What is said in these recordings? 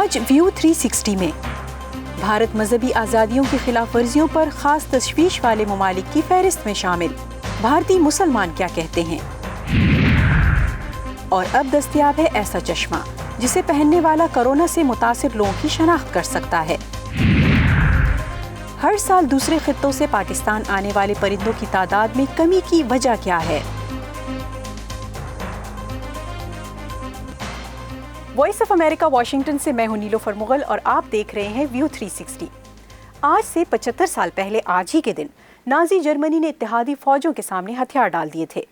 آج ویو 360 میں بھارت مذہبی آزادیوں کی خلاف ورزیوں پر خاص تشویش والے ممالک کی فہرست میں شامل۔ بھارتی مسلمان کیا کہتے ہیں؟ اور اب دستیاب ہے ایسا چشمہ جسے پہننے والا کورونا سے متاثر لوگوں کی شناخت کر سکتا ہے۔ ہر سال دوسرے خطوں سے پاکستان آنے والے پرندوں کی تعداد میں کمی کی وجہ کیا ہے؟ وائس آف امریکہ واشنگٹن سے میں ہوں نیلوفر مغل اور آپ دیکھ رہے ہیں ویو 360۔ آج سے 75 سال پہلے آج ہی کے دن نازی جرمنی نے اتحادی فوجوں کے سامنے ہتھیار ڈال دیے تھے۔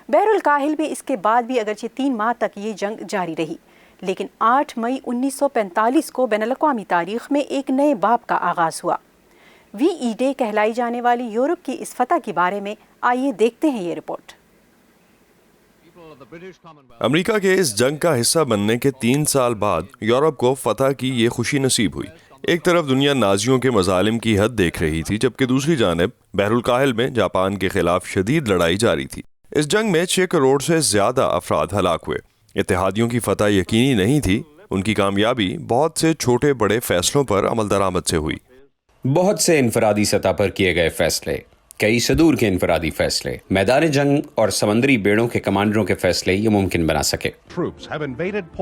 بحر الکاہل میں اس کے بعد بھی اگرچہ 3 ماہ تک یہ جنگ جاری رہی، لیکن 8 مئی 1945 کو بین الاقوامی تاریخ میں ایک نئے باب کا آغاز ہوا۔ وی ای ڈے کہلائی جانے والی یورپ کی اس فتح کے بارے میں آئیے دیکھتے ہیں یہ رپورٹ۔ امریکہ کے اس جنگ کا حصہ بننے کے 3 سال بعد یورپ کو فتح کی یہ خوشی نصیب ہوئی۔ ایک طرف دنیا نازیوں کے مظالم کی حد دیکھ رہی تھی، جبکہ دوسری جانب بحر الکاہل میں جاپان کے خلاف شدید لڑائی جاری تھی۔ اس جنگ میں 6 کروڑ سے زیادہ افراد ہلاک ہوئے۔ اتحادیوں کی فتح یقینی نہیں تھی، ان کی کامیابی بہت سے چھوٹے بڑے فیصلوں پر عمل درآمد سے ہوئی۔ بہت سے انفرادی سطح پر کیے گئے فیصلے، کئی صدور کے انفرادی فیصلے، میدان جنگ اور سمندری بیڑوں کے کمانڈروں کے فیصلے یہ ممکن بنا سکے۔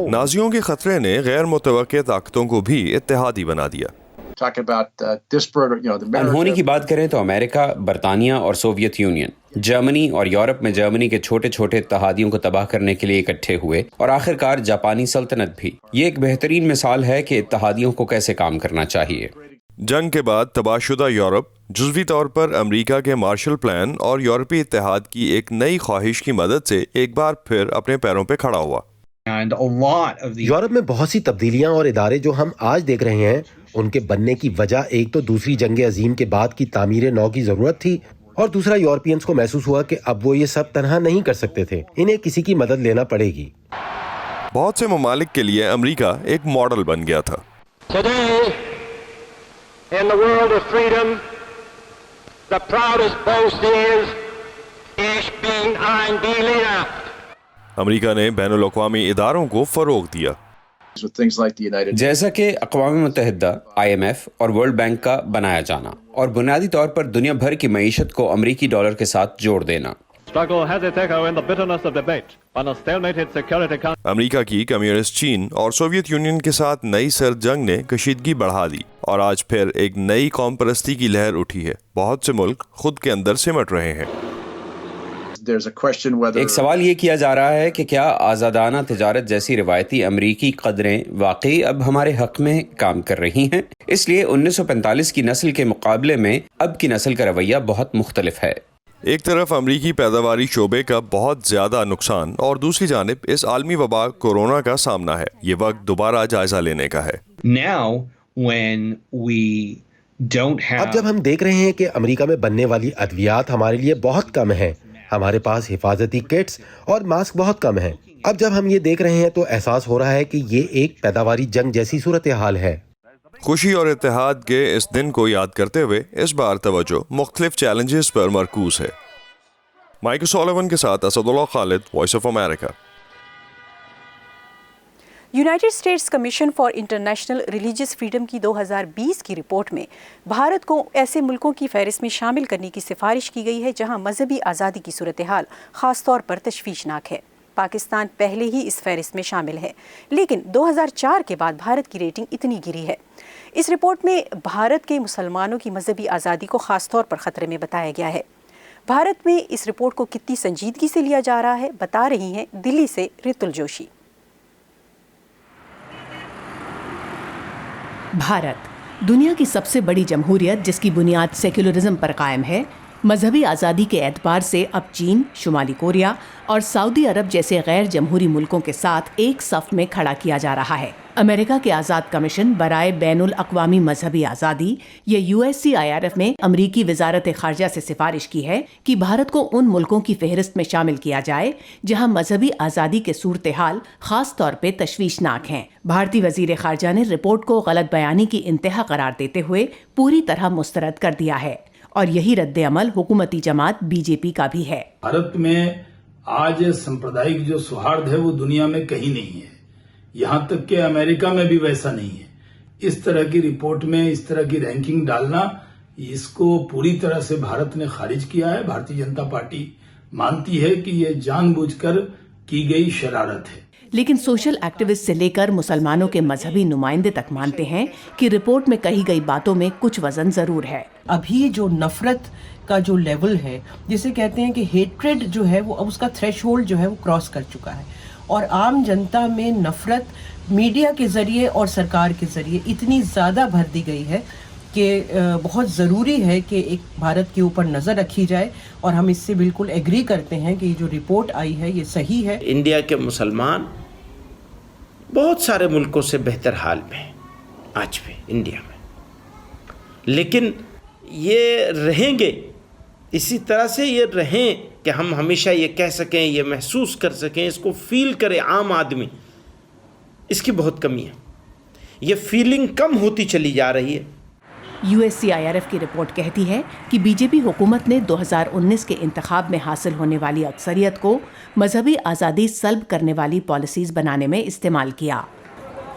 نازیوں کے خطرے نے غیر متوقع طاقتوں کو بھی اتحادی بنا دیا۔ انہونی کی بات کریں تو امریکہ، برطانیہ اور سوویت یونین، جرمنی اور یورپ میں جرمنی کے چھوٹے چھوٹے اتحادیوں کو تباہ کرنے کے لیے اکٹھے ہوئے، اور آخرکار جاپانی سلطنت بھی۔ یہ ایک بہترین مثال ہے کہ اتحادیوں کو کیسے کام کرنا چاہیے۔ جنگ کے بعد تباہ شدہ یورپ جزوی طور پر امریکہ کے مارشل پلان اور یورپی اتحاد کی ایک نئی خواہش کی مدد سے ایک بار پھر اپنے پیروں پہ کھڑا ہوا۔ یورپ میں بہت سی تبدیلیاں اور ادارے جو ہم آج دیکھ رہے ہیں، ان کے بننے کی وجہ ایک تو دوسری جنگ عظیم کے بعد کی تعمیر نو کی ضرورت تھی، اور دوسرا یورپینز کو محسوس ہوا کہ اب وہ یہ سب تنہا نہیں کر سکتے تھے، انہیں کسی کی مدد لینا پڑے گی۔ بہت سے ممالک کے لیے امریکہ ایک ماڈل بن گیا تھا۔ In the world of freedom, the proudest boast is, ich bin ein Berliner. امریکہ نے بین الاقوامی اداروں کو فروغ دیا، جیسا کہ اقوام متحدہ، IMF اور ورلڈ بینک کا بنایا جانا، اور بنیادی طور پر دنیا بھر کی معیشت کو امریکی ڈالر کے ساتھ جوڑ دینا۔ امریکہ کی کمیونسٹ چین اور سوویت یونین کے ساتھ نئی سرد جنگ نے کشیدگی بڑھا دی، اور آج پھر ایک نئی قوم پرستی کی لہر اٹھی ہے۔ بہت سے ملک خود کے اندر سمٹ رہے ہیں۔ ایک سوال یہ کیا جا رہا ہے کہ کیا آزادانہ تجارت جیسی روایتی امریکی قدریں واقعی اب ہمارے حق میں کام کر رہی ہیں؟ اس لیے 1945 کی نسل کے مقابلے میں اب کی نسل کا رویہ بہت مختلف ہے۔ ایک طرف امریکی پیداواری شعبے کا بہت زیادہ نقصان، اور دوسری جانب اس عالمی وبا کورونا کا سامنا ہے۔ یہ وقت دوبارہ جائزہ لینے کا ہے۔ اب جب ہم دیکھ رہے ہیں کہ امریکہ میں بننے والی ادویات ہمارے لیے بہت کم ہیں، ہمارے پاس حفاظتی کٹس اور ماسک بہت کم ہیں، اب جب ہم یہ دیکھ رہے ہیں تو احساس ہو رہا ہے کہ یہ ایک پیداواری جنگ جیسی صورتحال ہے۔ خوشی اور اتحاد کے اس دن کو یاد کرتے ہوئے اس بار توجہ مختلف چیلنجز پر مرکوز ہے۔ مائیک سولیون کے ساتھ Asadullah Khalid, Voice of America. United States Commission for International Religious Freedom کی 2020 کی رپورٹ میں بھارت کو ایسے ملکوں کی فہرست میں شامل کرنے کی سفارش کی گئی ہے جہاں مذہبی آزادی کی صورتحال خاص طور پر تشویشناک ہے۔ پاکستان پہلے ہی اس فہرست میں شامل ہے، لیکن 2004 کے بعد بھارت کی ریٹنگ اتنی گری ہے۔ اس رپورٹ میں بھارت کے مسلمانوں کی مذہبی آزادی کو خاص طور پر خطرے میں بتایا گیا ہے۔ بھارت میں اس رپورٹ کو کتنی سنجیدگی سے لیا جا رہا ہے، بتا رہی ہیں دلی سے رتل جوشی۔ بھارت دنیا کی سب سے بڑی جمہوریت جس کی بنیاد سیکولرزم پر قائم ہے، مذہبی آزادی کے اعتبار سے اب چین، شمالی کوریا اور سعودی عرب جیسے غیر جمہوری ملکوں کے ساتھ ایک صف میں کھڑا کیا جا رہا ہے۔ امریکہ کے آزاد کمیشن برائے بین الاقوامی مذہبی آزادی یا USCIRF نے امریکی وزارت خارجہ سے سفارش کی ہے کہ بھارت کو ان ملکوں کی فہرست میں شامل کیا جائے جہاں مذہبی آزادی کے صورتحال خاص طور پہ تشویشناک ہیں۔ بھارتی وزیر خارجہ نے رپورٹ کو غلط بیانی کی انتہا قرار دیتے ہوئے پوری طرح مسترد کر دیا ہے، اور یہی رد عمل حکومتی جماعت BJP کا بھی ہے۔ بھارت میں آج سمپردائک جو سوہارد ہے وہ دنیا میں کہیں نہیں ہے۔ یہاں تک کہ امریکہ میں بھی ویسا نہیں ہے. اس طرح کی رپورٹ میں اس طرح کی رینکنگ ڈالنا، اس کو پوری طرح سے بھارت نے خارج کیا ہے. بھارتی جنتا پارٹی مانتی ہے کہ یہ جان بوجھ کر کی گئی شرارت ہے. لیکن سوشل ایکٹیوسٹ سے لے کر مسلمانوں کے مذہبی نمائندے تک مانتے ہیں کہ رپورٹ میں کہی گئی باتوں میں کچھ وزن ضرور ہے. ابھی جو نفرت کا جو لیول ہے، جسے کہتے ہیں کہ ہیٹریڈ جو ہے وہ اب اس کا تھریش ہولڈ جو ہے وہ کراس کر چکا ہے، اور عام جنتا میں نفرت میڈیا کے ذریعے اور سرکار کے ذریعے اتنی زیادہ بھر دی گئی ہے کہ بہت ضروری ہے کہ ایک بھارت کے اوپر نظر رکھی جائے. اور ہم اس سے بالکل ایگری کرتے ہیں کہ یہ جو رپورٹ آئی ہے یہ صحیح ہے. انڈیا کے مسلمان بہت سارے ملکوں سے بہتر حال میں ہیں آج بھی انڈیا میں، لیکن یہ رہیں گے اسی طرح سے، یہ رہیں کہ ہم ہمیشہ یہ کہہ سکیں، یہ محسوس کر سکیں، اس کو فیل کرے عام آدمی. اس کی بہت کمی ہے، یہ فیلنگ کم ہوتی چلی جا رہی ہے. USCIRF کی رپورٹ کہتی ہے کہ بی جے پی حکومت نے 2019 کے انتخاب میں حاصل ہونے والی اکثریت کو مذہبی آزادی سلب کرنے والی پالیسیز بنانے میں استعمال کیا.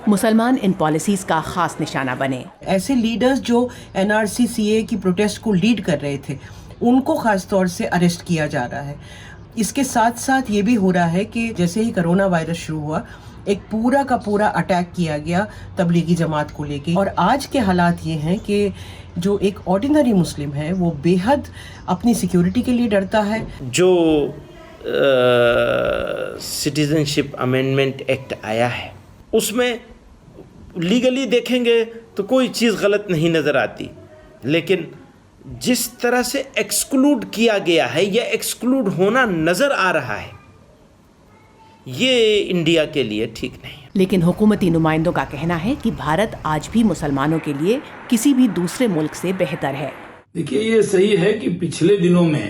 مسلمان ان پالیسیز کا خاص نشانہ بنے. ایسے لیڈرز جو NRC CA کی پروٹیسٹ کو لیڈ کر رہے تھے، ان کو خاص طور سے اریسٹ کیا جا رہا ہے. اس کے ساتھ ساتھ یہ بھی ہو رہا ہے کہ جیسے ہی کرونا وائرس شروع ہوا، ایک پورا کا پورا اٹیک کیا گیا تبلیغی جماعت کو لے کے. اور آج کے حالات یہ ہیں کہ جو ایک آرڈینری مسلم ہے وہ بے حد اپنی سیکیورٹی کے لیے ڈرتا ہے. جو سٹیزن شپ امینڈمنٹ ایکٹ آیا ہے اس میں لیگلی دیکھیں گے تو کوئی چیز غلط نہیں نظر آتی، لیکن جس طرح سے ایکسکلوڈ کیا گیا ہے یا ایکسکلوڈ ہونا نظر آ رہا ہے، یہ انڈیا کے لیے ٹھیک نہیں ہے. لیکن حکومتی نمائندوں کا کہنا ہے کہ بھارت آج بھی مسلمانوں کے لیے کسی بھی دوسرے ملک سے بہتر ہے. دیکھیے، یہ صحیح ہے کہ پچھلے دنوں میں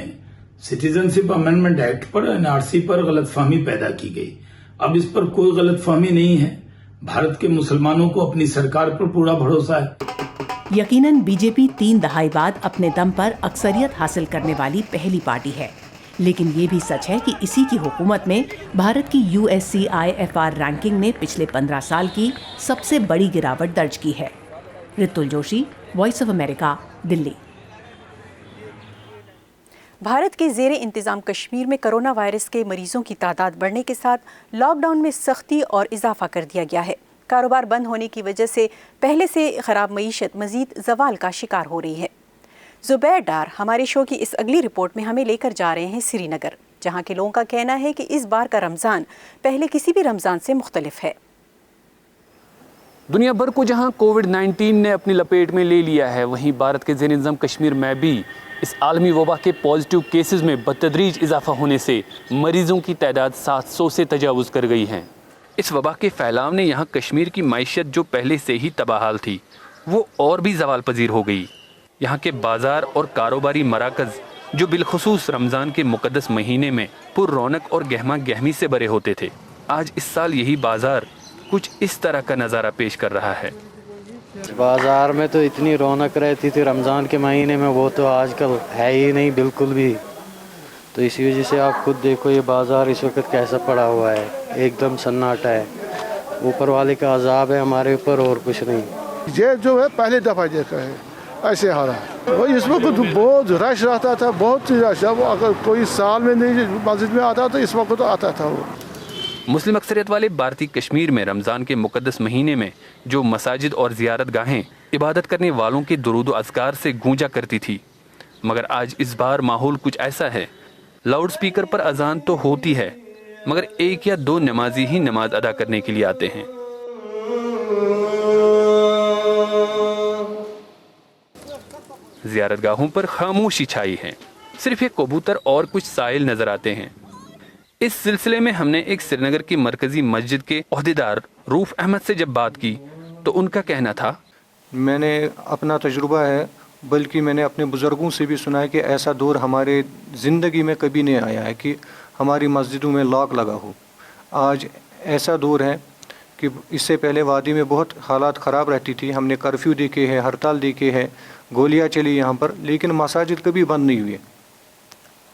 سٹیزن شپ امینڈمنٹ ایکٹ پر NRC پر غلط فہمی پیدا کی گئی. اب اس پر کوئی غلط فہمی نہیں ہے. بھارت کے مسلمانوں کو اپنی سرکار پر پورا بھروسہ ہے. یقیناً بی جے پی 3 دہائی بعد اپنے دم پر اکثریت حاصل کرنے والی پہلی پارٹی ہے، لیکن یہ بھی سچ ہے کہ اسی کی حکومت میں بھارت کی USCIFR رینکنگ نے پچھلے 15 سال کی سب سے بڑی گراوٹ درج کی ہے. رتل جوشی، وائس آف امریکہ، دلی. بھارت کے زیر انتظام کشمیر میں کرونا وائرس کے مریضوں کی تعداد بڑھنے کے ساتھ لاک ڈاؤن میں سختی اور اضافہ کر دیا گیا ہے. کاروبار بند ہونے کی وجہ سے پہلے سے خراب معیشت مزید زوال کا شکار ہو رہی ہے. زبیر ڈار ہمارے شو کی اس اگلی رپورٹ میں ہمیں لے کر جا رہے ہیں سری نگر، جہاں کے لوگوں کا کہنا ہے کہ اس بار کا رمضان پہلے کسی بھی رمضان سے مختلف ہے. دنیا بھر کو جہاں کووڈ-19 نے اپنی لپیٹ میں لے لیا ہے، وہیں بھارت کے زیر انتظام کشمیر میں بھی اس عالمی وبا کے پازیٹیو کیسز میں بتدریج اضافہ ہونے سے مریضوں کی تعداد 700 سے تجاوز کر گئی ہے. اس وبا کے پھیلاؤ نے یہاں کشمیر کی معیشت جو پہلے سے ہی تباہال تھی وہ اور بھی زوال پذیر ہو گئی. یہاں کے بازار اور کاروباری مراکز جو بالخصوص رمضان کے مقدس مہینے میں پر رونق اور گہما گہمی سے بھرے ہوتے تھے، آج اس سال یہی بازار کچھ اس طرح کا نظارہ پیش کر رہا ہے. بازار میں تو اتنی رونق رہتی تھی رمضان کے مہینے میں، وہ تو آج کل ہے ہی نہیں بالکل بھی. تو اسی وجہ سے آپ خود دیکھو یہ بازار اس وقت کیسا پڑا ہوا ہے، ایک دم سناٹا ہے. اوپر والے کا عذاب ہے ہمارے اوپر اور کچھ نہیں. یہ جو ہے پہلی دفعہ دیکھا ہے ایسے حالات. اس وقت بہت رش رہتا تھا، بہت رش. اب اگر کوئی سال میں نہیں مسجد میں آتا تو اس وقت تو آتا تھا. وہ مسلم اکثریت والے بھارتی کشمیر میں رمضان کے مقدس مہینے میں جو مساجد اور زیارت گاہیں عبادت کرنے والوں کے درود و اذکار سے گونجا کرتی تھی، مگر آج اس بار ماحول کچھ ایسا ہے. لاؤڈ سپیکر پر اذان تو ہوتی ہے مگر 1 یا 2 نمازی ہی نماز ادا کرنے کے لیے آتے ہیں. زیارت گاہوں پر خاموشی چھائی ہے، صرف ایک کبوتر اور کچھ سائل نظر آتے ہیں. اس سلسلے میں ہم نے ایک سری نگر کی مرکزی مسجد کے عہدیدار روف احمد سے جب بات کی تو ان کا کہنا تھا، میں نے اپنا تجربہ ہے، بلکہ میں نے اپنے بزرگوں سے بھی سنا ہے کہ ایسا دور ہمارے زندگی میں کبھی نہیں آیا ہے کہ ہماری مسجدوں میں لاک لگا ہو. آج ایسا دور ہے کہ اس سے پہلے وادی میں بہت حالات خراب رہتی تھی. ہم نے کرفیو دیکھے ہے، ہڑتال دیکھے ہے، گولیاں چلی یہاں پر، لیکن مساجد کبھی بند نہیں ہوئے.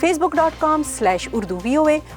facebook.com/urduvoa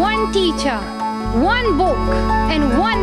One teacher, one book and one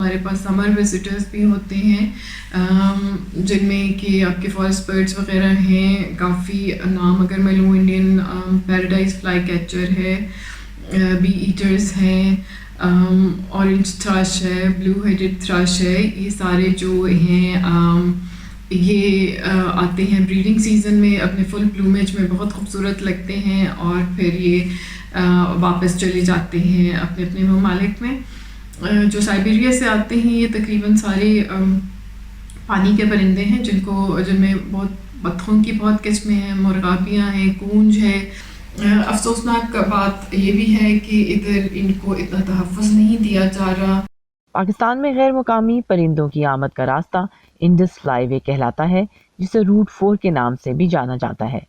ہمارے پاس سمر وزٹرز بھی ہوتے ہیں جن میں کہ آپ کے فارسٹ برڈز وغیرہ ہیں کافی. نام اگر میں لوں انڈین پیراڈائز فلائی کیچر ہے, بی ایٹرز ہیں, اورنج تھرش ہے, بلو ہیڈڈ تھرش ہے. یہ سارے جو ہیں یہ آتے ہیں بریڈنگ سیزن میں, اپنے فل پلومیج میں بہت خوبصورت لگتے ہیں اور پھر یہ واپس چلے جاتے ہیں اپنے اپنے ممالک میں. جو سائبیریا سے آتے ہیں یہ تقریباً سارے پانی کے پرندے ہیں جن میں بہت بطخوں کی بہت قسمیں ہیں, مرغابیاں ہیں, کونج ہے. افسوسناک بات یہ بھی ہے کہ ادھر ان کو اتنا تحفظ نہیں دیا جا رہا. پاکستان میں غیر مقامی پرندوں کی آمد کا راستہ انڈس فلائی وے کہلاتا ہے, جسے روٹ 4 کے نام سے بھی جانا جاتا ہے.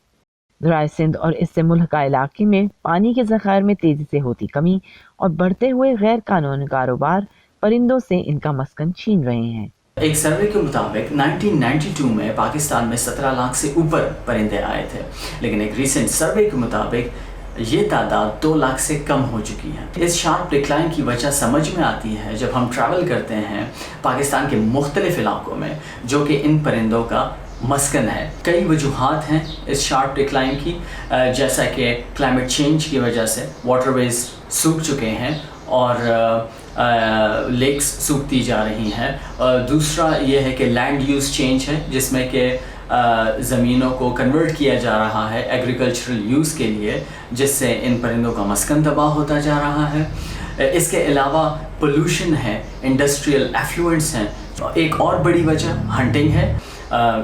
ذرائع سندھ اور اس سے ملحقہ علاقے میں پانی کے ذخائر میں تیزی سے ہوتی کمی اور بڑھتے ہوئے غیر قانونی کاروبار پرندوں سے ان کا مسکن چھین رہے ہیں. ایک سروے کے مطابق 1992 میں پاکستان میں 17 لاکھ سے اوپر پرندے آئے تھے, لیکن ایک ریسنٹ سروے کے مطابق یہ تعداد 2 لاکھ سے کم ہو چکی ہے. اس شارپ ڈکلائن کی وجہ سمجھ میں آتی ہے جب ہم ٹریول کرتے ہیں پاکستان کے مختلف علاقوں میں جو کہ ان پرندوں کا مسکن ہے. کئی وجوہات ہیں اس شارپ ڈکلائن کی, جیسا کہ کلائمیٹ چینج کی وجہ سے واٹر ویز سوکھ چکے ہیں اور لیکس سوکھتی جا رہی ہیں. دوسرا یہ ہے کہ لینڈ یوز چینج ہے, جس میں کہ زمینوں کو کنورٹ کیا جا رہا ہے ایگریکلچرل یوز کے لیے, جس سے ان پرندوں کا مسکن تباہ ہوتا جا رہا ہے. اس کے علاوہ پولوشن ہے, انڈسٹریل ایفلوئنٹس ہیں. ایک اور بڑی وجہ ہنٹنگ ہے.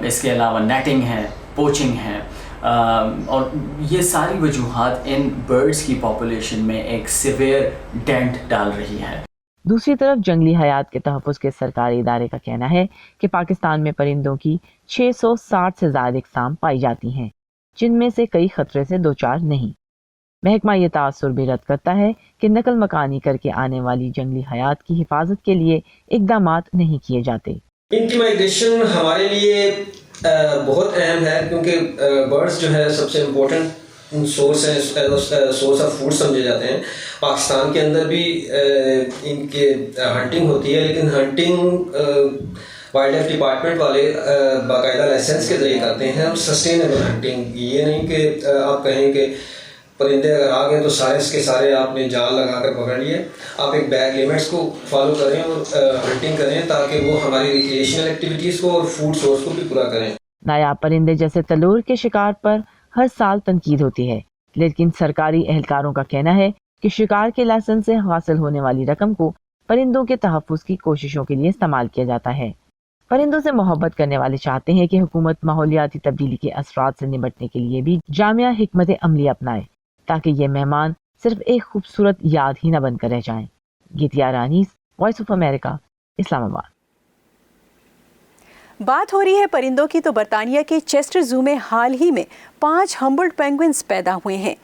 اس کے علاوہ نیٹنگ ہے, پوچنگ ہے, اور یہ ساری وجوہات ان برڈز کی پاپولیشن میں ایک سیویئر ڈینٹ ڈال رہی ہے. دوسری طرف جنگلی حیات کے تحفظ کے سرکاری ادارے کا کہنا ہے کہ پاکستان میں پرندوں کی 660 سے زائد اقسام پائی جاتی ہیں, جن میں سے کئی خطرے سے دوچار نہیں. محکمہ یہ تاثر بھی رد کرتا ہے کہ نقل مکانی کر کے آنے والی جنگلی حیات کی حفاظت کے لیے اقدامات نہیں کیے جاتے. ان کی مائگریشن ہمارے لیے بہت اہم ہے, کیونکہ برڈز جو ہے سب سے امپورٹنٹ سورس ہیں, سورس آف فوڈ سمجھے جاتے ہیں. پاکستان کے اندر بھی ان کے ہنٹنگ ہوتی ہے, لیکن ہنٹنگ وائلڈ لائف ڈپارٹمنٹ والے باقاعدہ لائسنس کے ذریعے کرتے ہیں, اور سسٹینیبل ہنٹنگ. یہ نہیں کہ آپ کہیں کہ پرندے اگر آ گئے تو سارے کے سارے آپ نے جال لگا کر پکڑ لیے. آپ ایک بیگ لیمٹس کو فالو کریں اور ہنٹنگ کریں تاکہ وہ ہماری ریکریشنل ایکٹیویٹیز کو اور فوڈ سورس کو بھی پورا کریں. نایاب پرندے جیسے تلور کے شکار پر ہر سال تنقید ہوتی ہے, لیکن سرکاری اہلکاروں کا کہنا ہے کہ شکار کے لائسنس سے حاصل ہونے والی رقم کو پرندوں کے تحفظ کی کوششوں کے لیے استعمال کیا جاتا ہے. پرندوں سے محبت کرنے والے چاہتے ہیں کہ حکومت ماحولیاتی تبدیلی کے اثرات سے نمٹنے کے لیے بھی جامع حکمت عملی اپنائے, تاکہ یہ مہمان صرف ایک خوبصورت یاد ہی نہ بن کر رہ جائیں. گیتیا رانیس, وائس آف امریکہ, اسلام آباد. بات ہو رہی ہے پرندوں کی تو برطانیہ کے چیسٹر زو میں حال ہی میں 5 ہمبلڈ پینگوئنز پیدا ہوئے ہیں.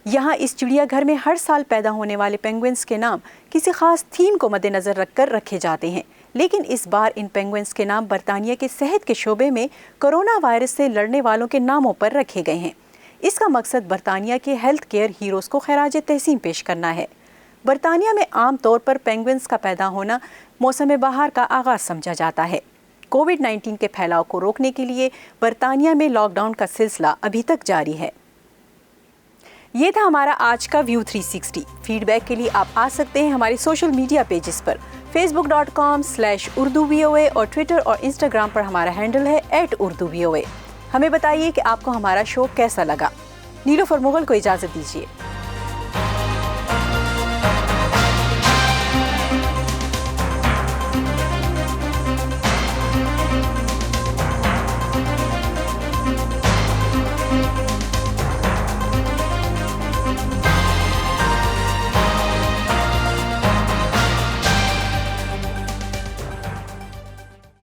یہاں اس چڑیا گھر میں ہر سال پیدا ہونے والے پینگوئنز کے نام کسی خاص تھیم کو مد نظر رکھ کر رکھے جاتے ہیں, لیکن اس بار ان پینگوئنز کے نام برطانیہ کے صحت کے شعبے میں کورونا وائرس سے لڑنے والوں کے ناموں پر رکھے گئے ہیں. اس کا مقصد برطانیہ کے ہیلتھ کیئر ہیروز کو خراج تحسین پیش کرنا ہے. برطانیہ میں عام طور پر پینگوئنز کا پیدا ہونا موسم بہار کا آغاز سمجھا جاتا ہے. کووڈ-19 کے پھیلاؤ کو روکنے کے لیے برطانیہ میں لاک ڈاؤن کا سلسلہ ابھی تک جاری ہے. یہ تھا ہمارا آج کا ویو 360. فیڈ بیک کے لیے آپ آ سکتے ہیں ہمارے سوشل میڈیا پیجز پر. facebook.com/urduvoa اور ٹویٹر اور انسٹاگرام پر ہمارا ہینڈل ہے @urduvoa. ہمیں بتائیے کہ آپ کو ہمارا شو کیسا لگا. نیلوفر مغل کو اجازت دیجیے.